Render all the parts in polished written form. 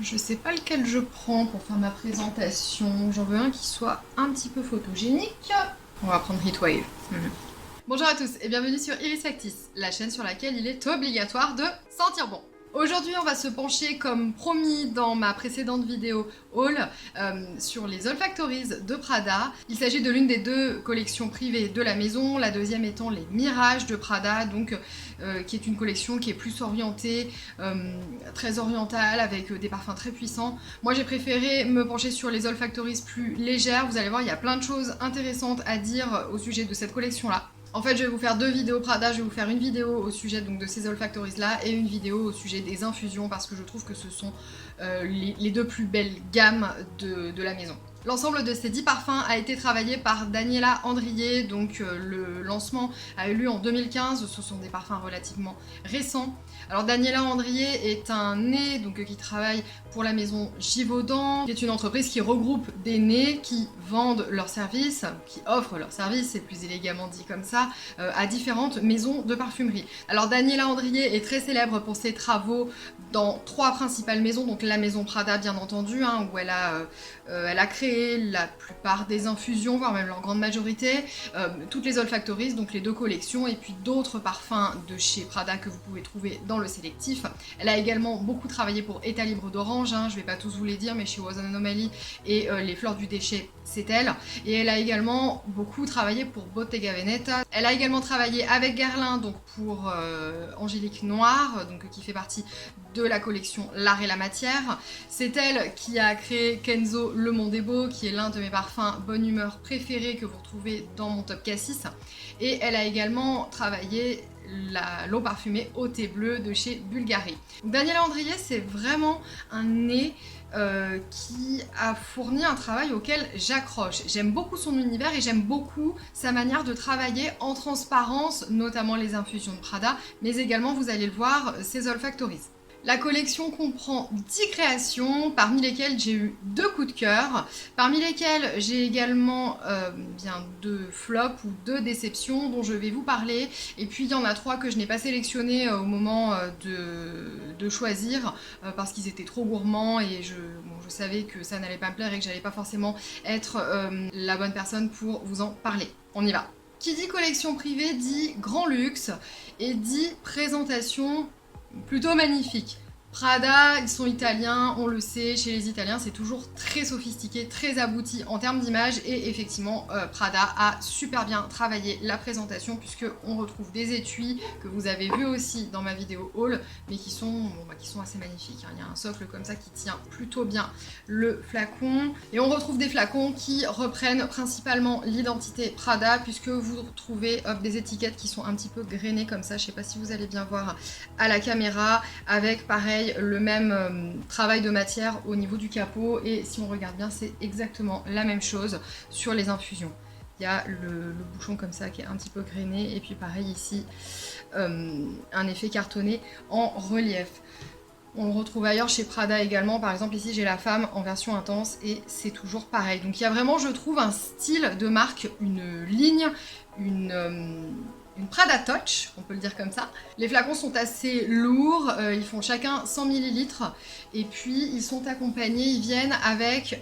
Je sais pas lequel je prends pour faire ma présentation. J'en veux un qui soit un petit peu photogénique. On va prendre Heatwave. Bonjour à tous et bienvenue sur Iris Factice, la chaîne sur laquelle il est obligatoire de sentir bon. Aujourd'hui, on va se pencher, comme promis dans ma précédente vidéo haul, sur les olfactories de Prada. Il s'agit de l'une des deux collections privées de la maison, la deuxième étant les Mirages de Prada, donc qui est une collection qui est plus orientée, très orientale, avec des parfums très puissants. Moi, j'ai préféré me pencher sur les olfactories plus légères. Vous allez voir, il y a plein de choses intéressantes à dire au sujet de cette collection-là. En fait, je vais vous faire deux vidéos Prada, je vais vous faire une vidéo au sujet donc, de ces olfactories là et une vidéo au sujet des infusions parce que je trouve que ce sont les deux plus belles gammes de la maison. L'ensemble de ces 10 parfums a été travaillé par Daniela Andrier, donc le lancement a eu lieu en 2015, ce sont des parfums relativement récents. Alors Daniela Andrier est un nez donc, qui travaille pour la maison Givaudan, qui est une entreprise qui regroupe des nez qui vendent leurs services, qui offrent leurs services, c'est plus élégamment dit comme ça, à différentes maisons de parfumerie. Alors Daniela Andrier est très célèbre pour ses travaux dans 3 principales maisons, donc la maison Prada bien entendu, hein, où elle a créé la plupart des infusions, voire même leur grande majorité, toutes les olfactories, donc les deux collections, et puis d'autres parfums de chez Prada que vous pouvez trouver dans le sélectif. Elle a également beaucoup travaillé pour État Libre d'Orange, hein, je vais pas tous vous les dire, mais chez Was an Anomaly et les Fleurs du Déchet, c'est elle. Et elle a également beaucoup travaillé pour Bottega Veneta. Elle a également travaillé avec Guerlain, donc pour Angélique Noire, donc qui fait partie de la collection L'Art et la Matière. C'est elle qui a créé Kenzo Le Monde est Beau, qui est l'un de mes parfums bonne humeur préférés que vous retrouvez dans mon top K6. Et elle a également travaillé l'eau parfumée au thé bleu de chez Bulgari. Daniela Andrier, c'est vraiment un nez qui a fourni un travail auquel j'accroche. J'aime beaucoup son univers et j'aime beaucoup sa manière de travailler en transparence, notamment les infusions de Prada, mais également, vous allez le voir, ses olfactories. La collection comprend 10 créations, parmi lesquelles j'ai eu 2 coups de cœur, parmi lesquelles j'ai également bien 2 flops ou 2 déceptions dont je vais vous parler, et puis il y en a 3 que je n'ai pas sélectionnées au moment de choisir parce qu'ils étaient trop gourmands et je savais que ça n'allait pas me plaire et que j'allais pas forcément être la bonne personne pour vous en parler. On y va. Qui dit collection privée dit grand luxe et dit présentation plutôt magnifique. Prada, ils sont italiens, on le sait, chez les Italiens c'est toujours très sophistiqué, très abouti en termes d'image et effectivement Prada a super bien travaillé la présentation puisque on retrouve des étuis que vous avez vu aussi dans ma vidéo haul mais qui sont assez magnifiques. Il y a un socle comme ça qui tient plutôt bien le flacon et on retrouve des flacons qui reprennent principalement l'identité Prada puisque vous retrouvez des étiquettes qui sont un petit peu grainées comme ça, je sais pas si vous allez bien voir à la caméra, avec pareil le même travail de matière au niveau du capot et si on regarde bien c'est exactement la même chose sur les infusions. Il y a le bouchon comme ça qui est un petit peu grainé et puis pareil ici un effet cartonné en relief. On le retrouve ailleurs chez Prada également, par exemple ici j'ai la femme en version intense et c'est toujours pareil. Donc il y a vraiment je trouve un style de marque, une ligne, une Prada Touch, on peut le dire comme ça. Les flacons sont assez lourds, ils font chacun 100 ml et puis ils sont accompagnés, ils viennent avec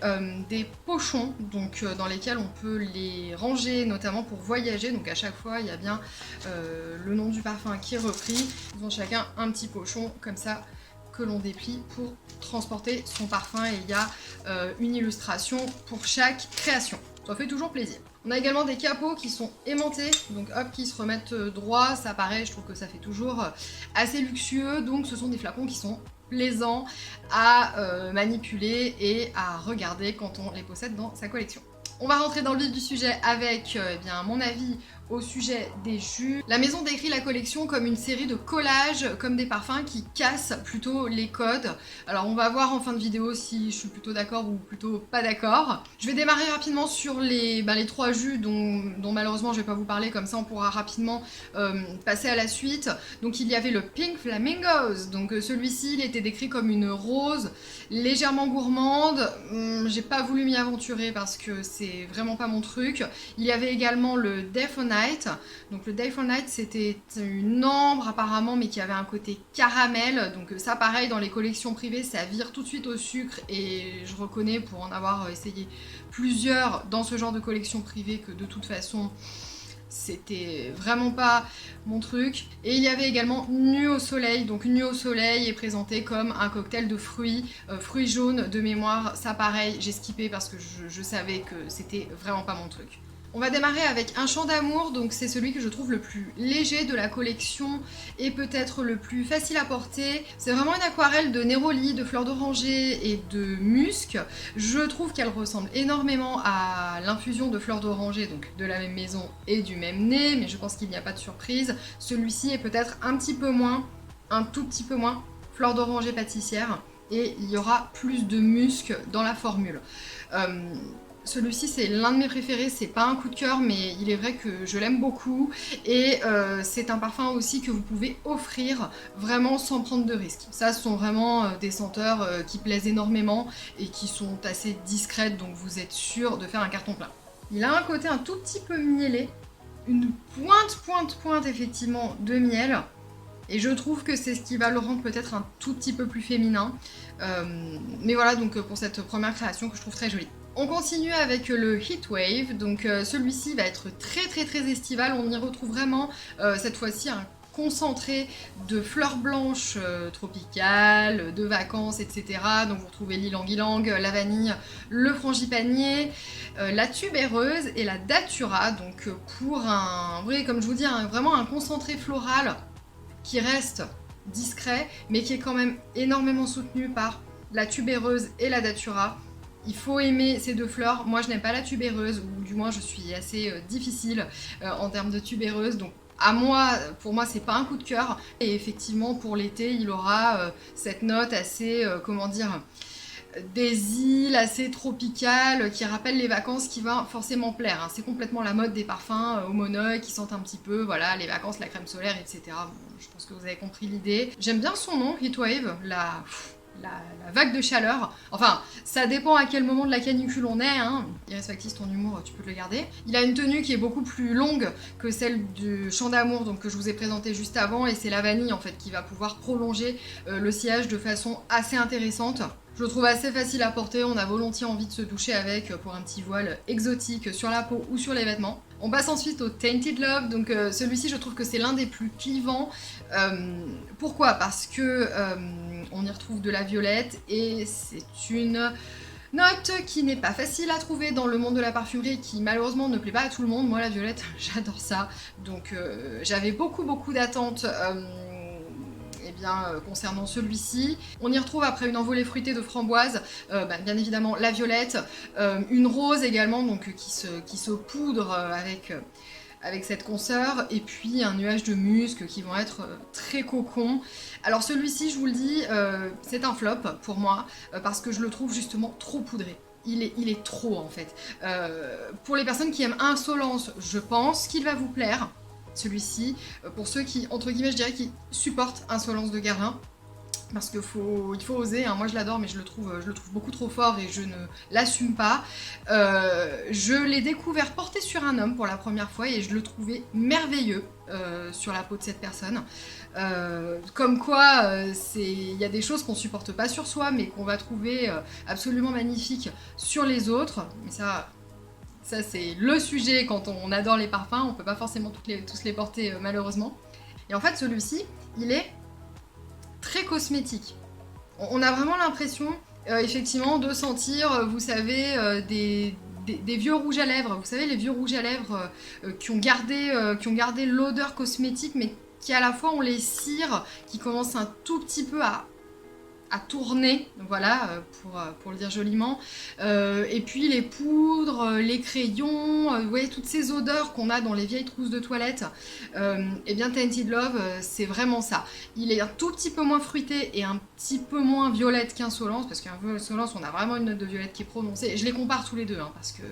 des pochons donc, dans lesquels on peut les ranger notamment pour voyager. Donc à chaque fois il y a bien le nom du parfum qui est repris. Ils ont chacun un petit pochon comme ça que l'on déplie pour transporter son parfum et il y a une illustration pour chaque création. Ça fait toujours plaisir. On a également des capots qui sont aimantés, donc hop, qui se remettent droit, ça paraît, je trouve que ça fait toujours assez luxueux, donc ce sont des flacons qui sont plaisants à manipuler et à regarder quand on les possède dans sa collection. On va rentrer dans le vif du sujet avec eh bien, mon avis au sujet des jus. La maison décrit la collection comme une série de collages, comme des parfums qui cassent plutôt les codes. Alors on va voir en fin de vidéo si je suis plutôt d'accord ou plutôt pas d'accord. Je vais démarrer rapidement sur les 3 jus dont malheureusement je vais pas vous parler, comme ça on pourra rapidement passer à la suite. Donc il y avait le Pink Flamingos, donc celui-ci il était décrit comme une rose légèrement gourmande. J'ai pas voulu m'y aventurer parce que c'est vraiment pas mon truc. Il y avait également le Death on Night. Donc le Day for Night, c'était une ambre apparemment, mais qui avait un côté caramel. Donc ça, pareil, dans les collections privées, ça vire tout de suite au sucre. Et je reconnais, pour en avoir essayé plusieurs dans ce genre de collection privée, que de toute façon, c'était vraiment pas mon truc. Et il y avait également Nuit au soleil. Donc Nuit au soleil est présenté comme un cocktail de fruits, fruits jaunes de mémoire. Ça pareil, j'ai skippé parce que je savais que c'était vraiment pas mon truc. On va démarrer avec Un chant d'amour, donc c'est celui que je trouve le plus léger de la collection et peut-être le plus facile à porter. C'est vraiment une aquarelle de néroli, de fleurs d'oranger et de musc. Je trouve qu'elle ressemble énormément à l'infusion de fleurs d'oranger, donc de la même maison et du même nez, mais je pense qu'il n'y a pas de surprise. Celui-ci est peut-être un petit peu moins, un tout petit peu moins, fleurs d'oranger pâtissière, et il y aura plus de musc dans la formule. Celui-ci, c'est l'un de mes préférés, c'est pas un coup de cœur, mais il est vrai que je l'aime beaucoup. Et c'est un parfum aussi que vous pouvez offrir vraiment sans prendre de risques. Ça, ce sont vraiment des senteurs qui plaisent énormément et qui sont assez discrètes, donc vous êtes sûr de faire un carton plein. Il a un côté un tout petit peu miellé, une pointe effectivement de miel. Et je trouve que c'est ce qui va le rendre peut-être un tout petit peu plus féminin. Mais voilà, donc pour cette première création que je trouve très jolie. On continue avec le Heatwave, donc celui-ci va être très estival, on y retrouve vraiment cette fois-ci un concentré de fleurs blanches tropicales, de vacances, etc. Donc vous retrouvez l'ylang-ylang, la vanille, le frangipanier, la tubéreuse et la datura, donc pour un, oui, comme je vous dis, vraiment un concentré floral qui reste discret, mais qui est quand même énormément soutenu par la tubéreuse et la datura. Il faut aimer ces deux fleurs. Moi, je n'aime pas la tubéreuse, ou du moins, je suis assez difficile en termes de tubéreuse. Donc, pour moi, c'est pas un coup de cœur. Et effectivement, pour l'été, il aura cette note assez, comment dire, des îles assez tropicales qui rappellent les vacances, qui va forcément plaire. Hein. C'est complètement la mode des parfums au monoeil qui sentent un petit peu, voilà, les vacances, la crème solaire, etc. Bon, je pense que vous avez compris l'idée. J'aime bien son nom, Heatwave, la vague de chaleur. Enfin, ça dépend à quel moment de la canicule on est. Hein. Iris Factice, ton humour, tu peux te le garder. Il a une tenue qui est beaucoup plus longue que celle du Chant d'amour, donc que je vous ai présenté juste avant, et c'est la vanille en fait qui va pouvoir prolonger le sillage de façon assez intéressante. Je le trouve assez facile à porter, on a volontiers envie de se doucher avec pour un petit voile exotique sur la peau ou sur les vêtements. On passe ensuite au Tainted Love, donc celui-ci je trouve que c'est l'un des plus clivants. Pourquoi ? Parce que on y retrouve de la violette et c'est une note qui n'est pas facile à trouver dans le monde de la parfumerie, qui malheureusement ne plaît pas à tout le monde. Moi la violette, j'adore ça, donc j'avais beaucoup d'attentes. Concernant celui-ci. On y retrouve après une envolée fruitée de framboise, bien évidemment la violette, une rose également donc, qui se poudre avec cette consoeur, et puis un nuage de musc qui vont être très cocon. Alors celui-ci, je vous le dis, c'est un flop pour moi, parce que je le trouve justement trop poudré. Il est trop en fait. Pour les personnes qui aiment Insolence, je pense qu'il va vous plaire. Celui-ci, pour ceux qui, entre guillemets, je dirais, qui supportent Insolence de Guerlain, parce qu'il faut oser, hein. Moi je l'adore, mais je le trouve beaucoup trop fort et je ne l'assume pas. Je l'ai découvert porté sur un homme pour la première fois et je le trouvais merveilleux sur la peau de cette personne. Comme quoi, il y a des choses qu'on supporte pas sur soi, mais qu'on va trouver absolument magnifiques sur les autres. Mais ça c'est le sujet quand on adore les parfums, on peut pas forcément tous les porter malheureusement. Et en fait celui-ci, il est très cosmétique. On a vraiment l'impression effectivement de sentir, vous savez, des vieux rouges à lèvres. Vous savez, les vieux rouges à lèvres qui ont gardé l'odeur cosmétique, mais qui à la fois ont les cires qui commencent un tout petit peu à tourner, voilà, pour le dire joliment, et puis les poudres, les crayons, vous voyez, toutes ces odeurs qu'on a dans les vieilles trousses de toilette, et bien Tainted Love, c'est vraiment ça. Il est un tout petit peu moins fruité et un petit peu moins violette qu'Insolence, parce qu'Insolence, on a vraiment une note de violette qui est prononcée. Je les compare tous les deux, hein, parce que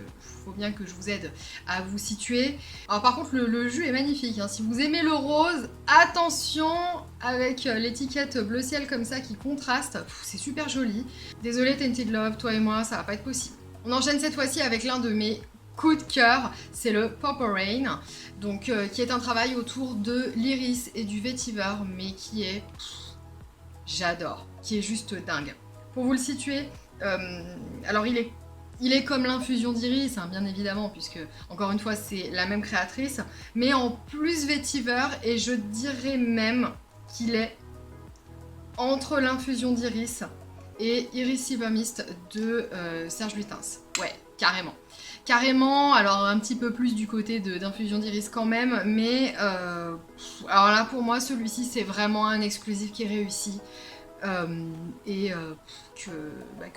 faut bien que je vous aide à vous situer. Alors par contre, le jus est magnifique, hein. Si vous aimez le rose, attention avec l'étiquette bleu ciel comme ça qui contraste, c'est super joli. Désolée Tainted Love, toi et moi, ça va pas être possible. On enchaîne cette fois-ci avec l'un de mes coup de cœur, c'est le Purple Rain, donc qui est un travail autour de l'iris et du vétiver, mais qui est... j'adore, qui est juste dingue. Pour vous le situer, alors il est comme l'infusion d'iris, hein, bien évidemment, puisque, encore une fois, c'est la même créatrice, mais en plus vétiver, et je dirais même qu'il est entre l'infusion d'iris et Iris Silver Mist de Serge Lutens. Ouais, carrément. Carrément, alors un petit peu plus du côté d'infusion d'iris quand même, mais alors là, pour moi, celui-ci, c'est vraiment un exclusif qui est réussi. Que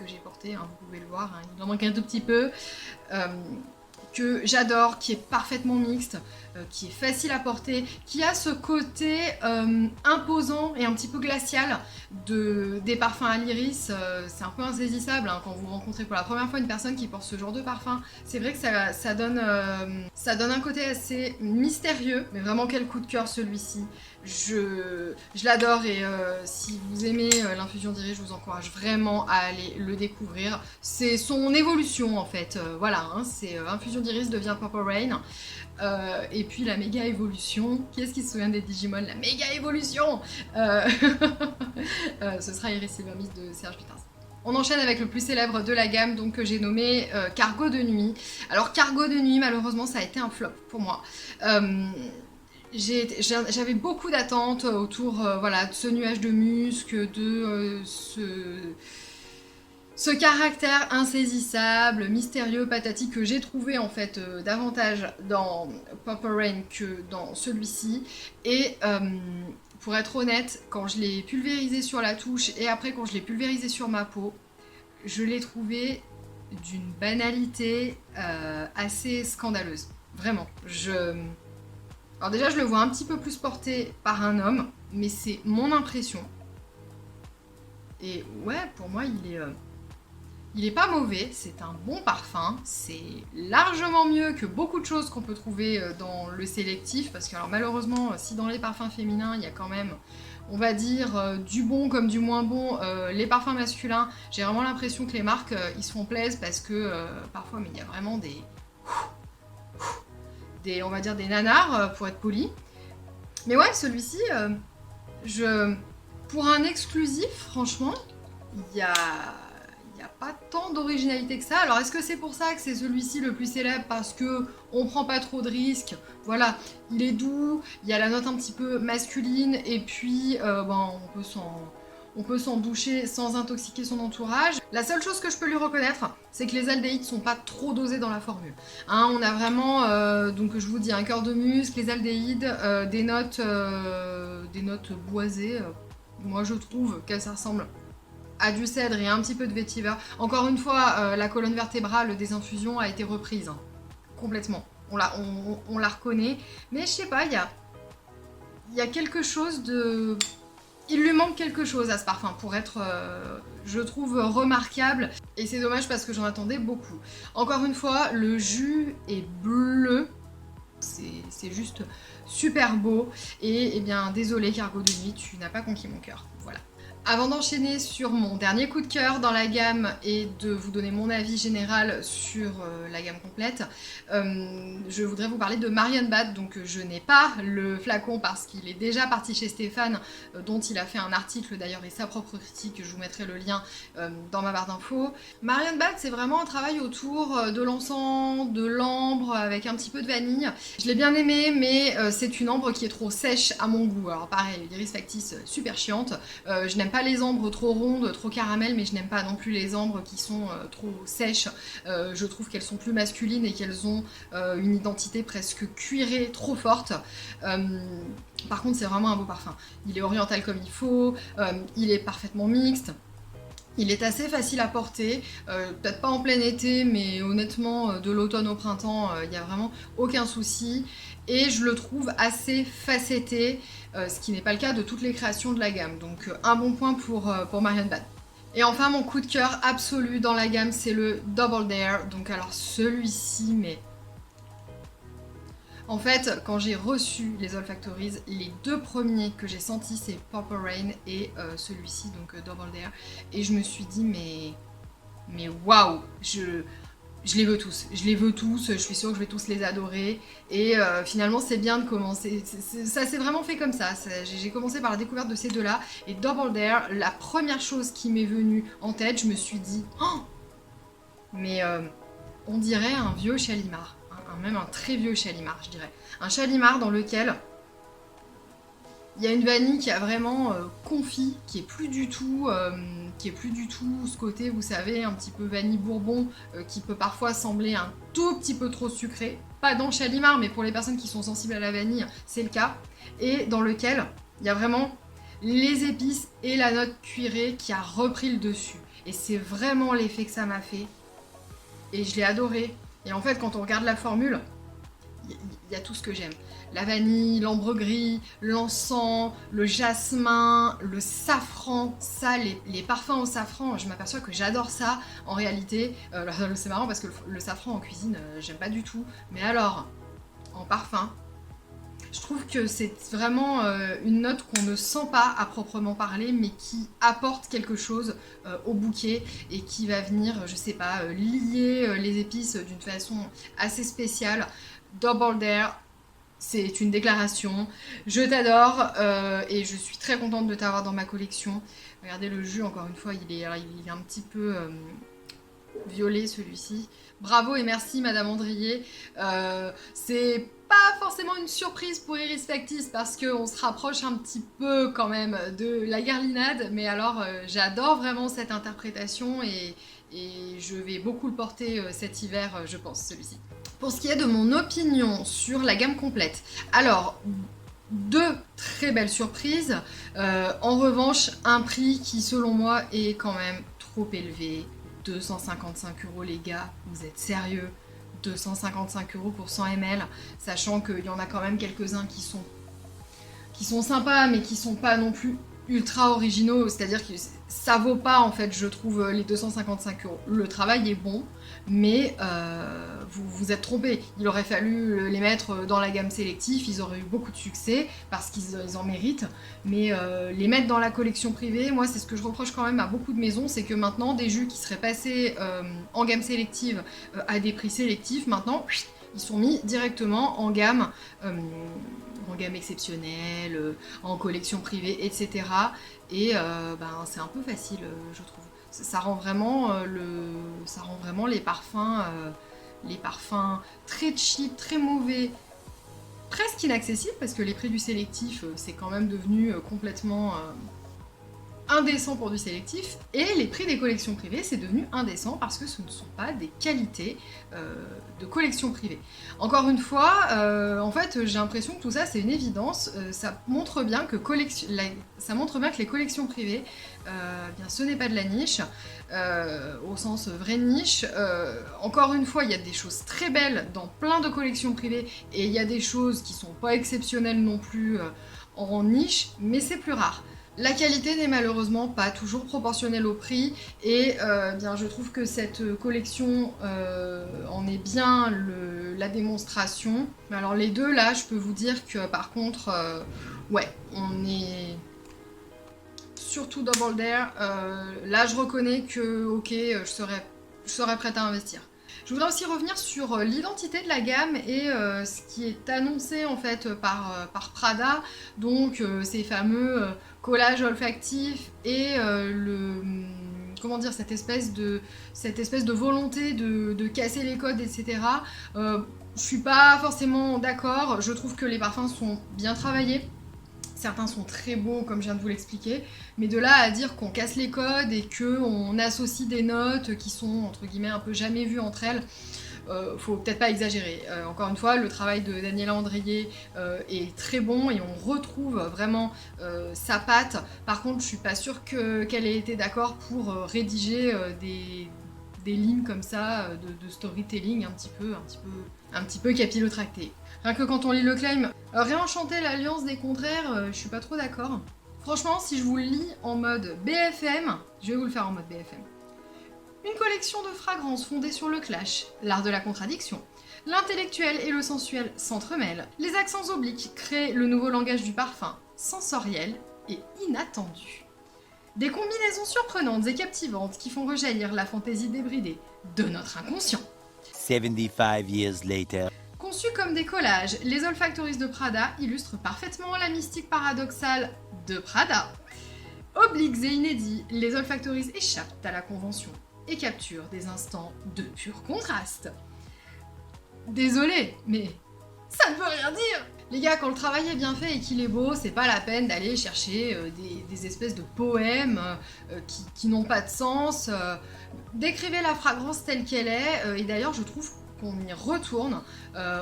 j'ai porté, hein, vous pouvez le voir, hein, il en manque un tout petit peu, que j'adore, qui est parfaitement mixte, qui est facile à porter, qui a ce côté imposant et un petit peu glacial des parfums à l'iris. C'est un peu insaisissable, hein, quand vous rencontrez pour la première fois une personne qui porte ce genre de parfum. C'est vrai que ça donne un côté assez mystérieux, mais vraiment quel coup de cœur celui-ci. Je l'adore, et si vous aimez l'infusion d'iris, je vous encourage vraiment à aller le découvrir. C'est son évolution en fait, voilà, hein, c'est infusion d'iris devient Purple Rain. Et puis la méga évolution, qui est-ce qui se souvient des Digimon? La méga évolution ce sera Iris Silver Mist de Serge Lutens. On enchaîne avec le plus célèbre de la gamme, donc que j'ai nommé Cargo de nuit. Alors Cargo de nuit, malheureusement, ça a été un flop pour moi. J'avais beaucoup d'attentes autour voilà, de ce nuage de musc, de ce caractère insaisissable, mystérieux, patati, que j'ai trouvé en fait davantage dans Purple Rain que dans celui-ci. Et pour être honnête, quand je l'ai pulvérisé sur la touche et après quand je l'ai pulvérisé sur ma peau, je l'ai trouvé d'une banalité assez scandaleuse. Vraiment. Alors déjà, je le vois un petit peu plus porté par un homme, mais c'est mon impression. Et ouais, pour moi, il est pas mauvais, c'est un bon parfum, c'est largement mieux que beaucoup de choses qu'on peut trouver dans le sélectif, parce que alors malheureusement, si dans les parfums féminins, il y a quand même, on va dire, du bon comme du moins bon, les parfums masculins, j'ai vraiment l'impression que les marques, ils se font plaisir, parce que parfois, mais il y a vraiment on va dire des nanars, pour être poli. Mais ouais, celui-ci, pour un exclusif, franchement, il y a pas tant d'originalité que ça. Alors est-ce que c'est pour ça que c'est celui-ci le plus célèbre, parce que on prend pas trop de risques? Voilà, il est doux, il y a la note un petit peu masculine, et puis on peut s'en doucher sans intoxiquer son entourage. La seule chose que je peux lui reconnaître, c'est que les aldéhydes sont pas trop dosés dans la formule. Hein, on a vraiment, donc je vous dis, un cœur de musc, les aldéhydes, des notes boisées. Moi je trouve que ça ressemble à du cèdre et un petit peu de vétiver. Encore une fois, la colonne vertébrale des infusions a été reprise, hein, complètement. On la reconnaît, mais je sais pas, il y a quelque chose de... Il lui manque quelque chose à ce parfum pour être, je trouve, remarquable. Et c'est dommage parce que j'en attendais beaucoup. Encore une fois, le jus est bleu. C'est juste super beau. Et eh bien, désolé Cargo de nuit, tu n'as pas conquis mon cœur. Voilà. Avant d'enchaîner sur mon dernier coup de cœur dans la gamme et de vous donner mon avis général sur la gamme complète, je voudrais vous parler de Marion Bad. Donc je n'ai pas le flacon parce qu'il est déjà parti chez Stéphane, dont il a fait un article d'ailleurs et sa propre critique, je vous mettrai le lien dans ma barre d'infos. Marion Bad, c'est vraiment un travail autour de l'encens, de l'ambre avec un petit peu de vanille. Je l'ai bien aimé, mais c'est une ambre qui est trop sèche à mon goût. Alors pareil, l'iris factice super chiante, je n'aime pas les ambres trop rondes, trop caramel, mais je n'aime pas non plus les ambres qui sont trop sèches. Je trouve qu'elles sont plus masculines et qu'elles ont une identité presque cuirée, trop forte. Par contre, c'est vraiment un beau parfum. Il est oriental comme il faut, il est parfaitement mixte. Il est assez facile à porter, peut-être pas en plein été, mais honnêtement, de l'automne au printemps, il n'y a vraiment aucun souci. Et je le trouve assez facetté, ce qui n'est pas le cas de toutes les créations de la gamme. Donc un bon point pour Marion Bad. Et enfin, mon coup de cœur absolu dans la gamme, c'est le Double Dare. Donc alors celui-ci, mais... En fait, quand j'ai reçu les Olfactories, les deux premiers que j'ai sentis, c'est Purple Rain et celui-ci, donc Double Dare. Et je me suis dit, mais waouh, je les veux tous, je suis sûre que je vais tous les adorer, et finalement c'est bien de commencer, ça s'est vraiment fait comme ça, j'ai commencé par la découverte de ces deux-là, et Double Dare, la première chose qui m'est venue en tête, je me suis dit, oh, mais on dirait un vieux Chalimar, même un très vieux Chalimar, je dirais, un Chalimar dans lequel il y a une vanille qui a vraiment confit, qui est plus du tout ce côté, vous savez, un petit peu vanille bourbon, qui peut parfois sembler un tout petit peu trop sucré. Pas dans Chalimar, mais pour les personnes qui sont sensibles à la vanille, c'est le cas. Et dans lequel il y a vraiment les épices et la note cuirée qui a repris le dessus. Et c'est vraiment l'effet que ça m'a fait. Et je l'ai adoré. Et en fait, quand on regarde la formule, il y a tout ce que j'aime. La vanille, l'ambre gris, l'encens, le jasmin, le safran, ça, les parfums au safran, je m'aperçois que j'adore ça en réalité. C'est marrant parce que le safran en cuisine, j'aime pas du tout. Mais alors, en parfum, je trouve que c'est vraiment une note qu'on ne sent pas à proprement parler, mais qui apporte quelque chose au bouquet et qui va venir, je sais pas, lier les épices d'une façon assez spéciale. Double Dare, c'est une déclaration. Je t'adore et je suis très contente de t'avoir dans ma collection. Regardez le jus, encore une fois, il est un petit peu violet celui-ci. Bravo et merci Madame Andrier. C'est pas forcément une surprise pour Iris Factice parce qu'on se rapproche un petit peu quand même de la garlinade, mais alors j'adore vraiment cette interprétation et je vais beaucoup le porter cet hiver, je pense, celui-ci. Pour ce qui est de mon opinion sur la gamme complète, alors, deux très belles surprises. En revanche, un prix qui, selon moi, est quand même trop élevé. 255 € les gars, vous êtes sérieux? 255 € pour 100 ml, sachant qu'il y en a quand même quelques-uns qui sont sympas, mais qui sont pas non plus ultra originaux, c'est-à-dire que ça vaut pas en fait, je trouve, les 255 €. Le travail est bon, mais vous êtes trompés. Il aurait fallu les mettre dans la gamme sélective, ils auraient eu beaucoup de succès parce qu'ils en méritent, mais les mettre dans la collection privée, moi c'est ce que je reproche quand même à beaucoup de maisons, c'est que maintenant des jus qui seraient passés en gamme sélective à des prix sélectifs, maintenant ils sont mis directement en gamme exceptionnelle, en collection privée, etc. Et c'est un peu facile, je trouve. Ça rend vraiment les parfums très cheap, très mauvais, presque inaccessibles, parce que les prix du sélectif, c'est quand même devenu complètement indécent pour du sélectif, et les prix des collections privées, c'est devenu indécent parce que ce ne sont pas des qualités de collections privées. Encore une fois, en fait, j'ai l'impression que tout ça, c'est une évidence. Ça montre bien que les collections privées, bien, ce n'est pas de la niche, au sens vraie niche. Encore une fois, il y a des choses très belles dans plein de collections privées, et il y a des choses qui sont pas exceptionnelles non plus en niche, mais c'est plus rare. La qualité n'est malheureusement pas toujours proportionnelle au prix, et bien, je trouve que cette collection en est bien la démonstration. Alors les deux là, je peux vous dire que par contre, ouais, on est surtout Double Dare. Là, je reconnais que ok, je serais prête à investir. Je voudrais aussi revenir sur l'identité de la gamme et ce qui est annoncé en fait par Prada, donc ces fameux collages olfactifs et comment dire, cette espèce de volonté de casser les codes, etc. Je suis pas forcément d'accord, je trouve que les parfums sont bien travaillés. Certains sont très beaux, comme je viens de vous l'expliquer, mais de là à dire qu'on casse les codes et qu'on associe des notes qui sont, entre guillemets, un peu jamais vues entre elles, faut peut-être pas exagérer. Encore une fois, le travail de Daniela Andrier est très bon et on retrouve vraiment sa patte. Par contre, je suis pas sûre qu'elle ait été d'accord pour rédiger des lignes comme ça de storytelling un petit peu capillotracté. Rien que quand on lit le claim, réenchanter l'alliance des contraires, je suis pas trop d'accord. Franchement, si je vous le lis en mode BFM, je vais vous le faire en mode BFM. Une collection de fragrances fondée sur le clash, l'art de la contradiction. L'intellectuel et le sensuel s'entremêlent. Les accents obliques créent le nouveau langage du parfum, sensoriel et inattendu. Des combinaisons surprenantes et captivantes qui font rejaillir la fantaisie débridée de notre inconscient. 75 years later. Conçus comme des collages, les olfactories de Prada illustrent parfaitement la mystique paradoxale de Prada. Obliques et inédits, les olfactories échappent à la convention et capturent des instants de pur contraste. Désolé, mais ça ne veut rien dire. Les gars, quand le travail est bien fait et qu'il est beau, c'est pas la peine d'aller chercher des espèces de poèmes qui n'ont pas de sens. Décrivez la fragrance telle qu'elle est, et d'ailleurs je trouve qu'on y retourne.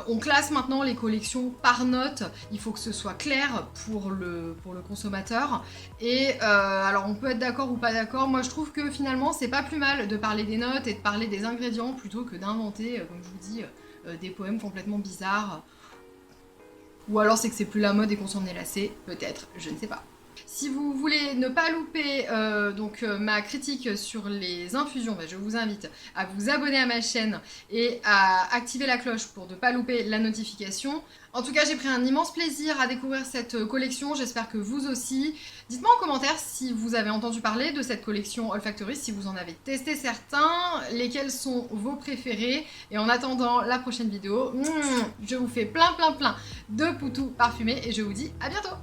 On classe maintenant les collections par note, il faut que ce soit clair pour le consommateur. Et alors on peut être d'accord ou pas d'accord, moi je trouve que finalement c'est pas plus mal de parler des notes et de parler des ingrédients plutôt que d'inventer, comme je vous dis, des poèmes complètement bizarres. Ou alors c'est que c'est plus la mode et qu'on s'en est lassé, peut-être, je ne sais pas. Si vous voulez ne pas louper ma critique sur les infusions, je vous invite à vous abonner à ma chaîne et à activer la cloche pour ne pas louper la notification. En tout cas, j'ai pris un immense plaisir à découvrir cette collection, j'espère que vous aussi. Dites-moi en commentaire si vous avez entendu parler de cette collection Olfactories, si vous en avez testé certains, lesquels sont vos préférés. Et en attendant la prochaine vidéo, je vous fais plein de poutous parfumés et je vous dis à bientôt.